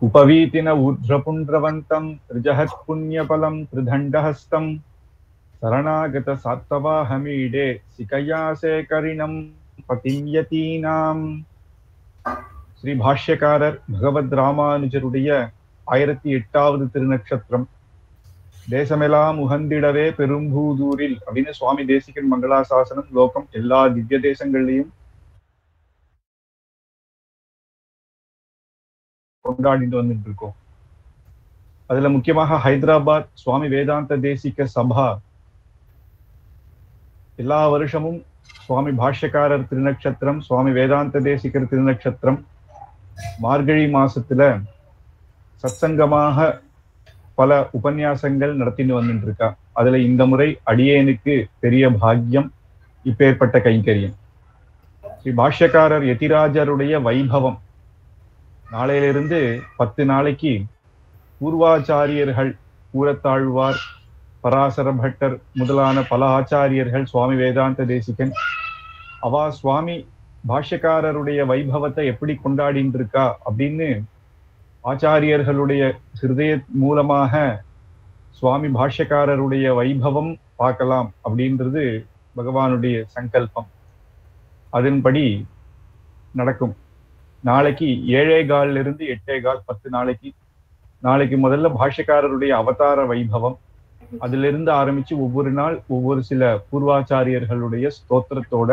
उपवीतिन ऊर्ध्वपुण्ड्रवन्तं त्रिजहत् पुण्यफलं त्रिदण्डहस्तं शरणागत सात्तवाहमीडे सिकया सेकरिणं पतिं यतीनां. ஸ்ரீ பாஷ்யக்காரர் பகவத் ராமானுஜருடைய 1008வது திருநக்ஷத்திரம். தேசமெல்லாம் உகந்திடவே பெரும்பூதூரில் அப்படின்னு சுவாமி தேசிகன் மங்களாசாசனம் லோகம் எல்லா திவ்ய தேசங்கள்லையும் கொண்டாடிட்டு வந்துட்டு இருக்கோம். அதுல முக்கியமாக ஹைதராபாத் சுவாமி வேதாந்த தேசிக சபா எல்லா வருஷமும் சுவாமி பாஷ்யக்காரர் திருநக்ஷத்திரம், சுவாமி வேதாந்த தேசிகர் திருநக்ஷத்திரம் மார்கழி மாசத்துல சத்சங்கமாக பல உபன்யாசங்கள் நடத்திட்டு வந்துட்டு இருக்கா. அதுல இந்த முறை அடியேனுக்கு பெரிய பாக்கியம், இப்பேற்பட்ட கைங்கரியம். ஸ்ரீ பாஷ்யக்காரர் யதிராஜருடைய வைபவம் நாளையிலிருந்து 10 நாளைக்கு பூர்வாச்சாரியர்கள் கூரத்தாழ்வார், பராசர பட்டர் முதலான பல ஆச்சாரியர்கள், சுவாமி வேதாந்த தேசிகன் அவா சுவாமி பாஷ்யக்காரருடைய வைபவத்தை எப்படி கொண்டாடிட்டு இருக்கா அப்படின்னு ஆச்சாரியர்களுடைய ஹிருதய மூலமாக சுவாமி பாஷ்யக்காரருடைய வைபவம் பார்க்கலாம் அப்படின்றது பகவானுடைய சங்கல்பம். அதன்படி நடக்கும். நாளைக்கு 7:15 8:15 10 நாளைக்கு. நாளைக்கு முதல்ல பாஷ்யக்காரருடைய அவதார வைபவம், அதிலிருந்து ஆரம்பிச்சு ஒவ்வொரு நாள் ஒவ்வொரு சில பூர்வாச்சாரியர்களுடைய ஸ்தோத்திரத்தோட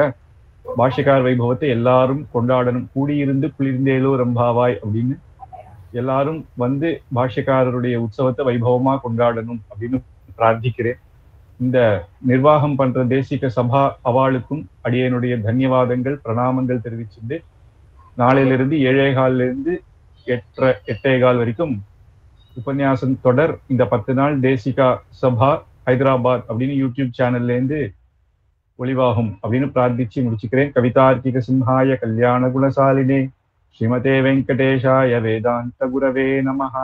பாஷ்யக்கார வைபவத்தை எல்லாரும் கொண்டாடணும். கூடியிருந்து குளிர்ந்தேலோ ரம்பாவாய் அப்படின்னு எல்லாரும் வந்து பாஷ்யக்காரருடைய உற்சவத்தை வைபவமா கொண்டாடணும் அப்படின்னு பிரார்த்திக்கிறேன். இந்த நிர்வாகம் பண்ற தேசிக சபா அவளுக்கும் அடியனுடைய தன்யவாதங்கள், பிரணாமங்கள் தெரிவிச்சுட்டு நாளையிலிருந்து 7:15 8:15 வரைக்கும் உபன்யாசம் தொடர். இந்த 10 நாள் தேசிகா சபா ஹைதராபாத் அப்படின்னு யூடியூப் சேனல்ல இருந்து ஒளிவாகும் அப்படின்னு பிரார்த்திச்சு முடிச்சுக்கிறேன். கவிதார்க்கிக சிம்ஹாய கல்யாண குணசாலினே ஸ்ரீமதே வெங்கடேஷாய வேதாந்த குரவே நமஹ.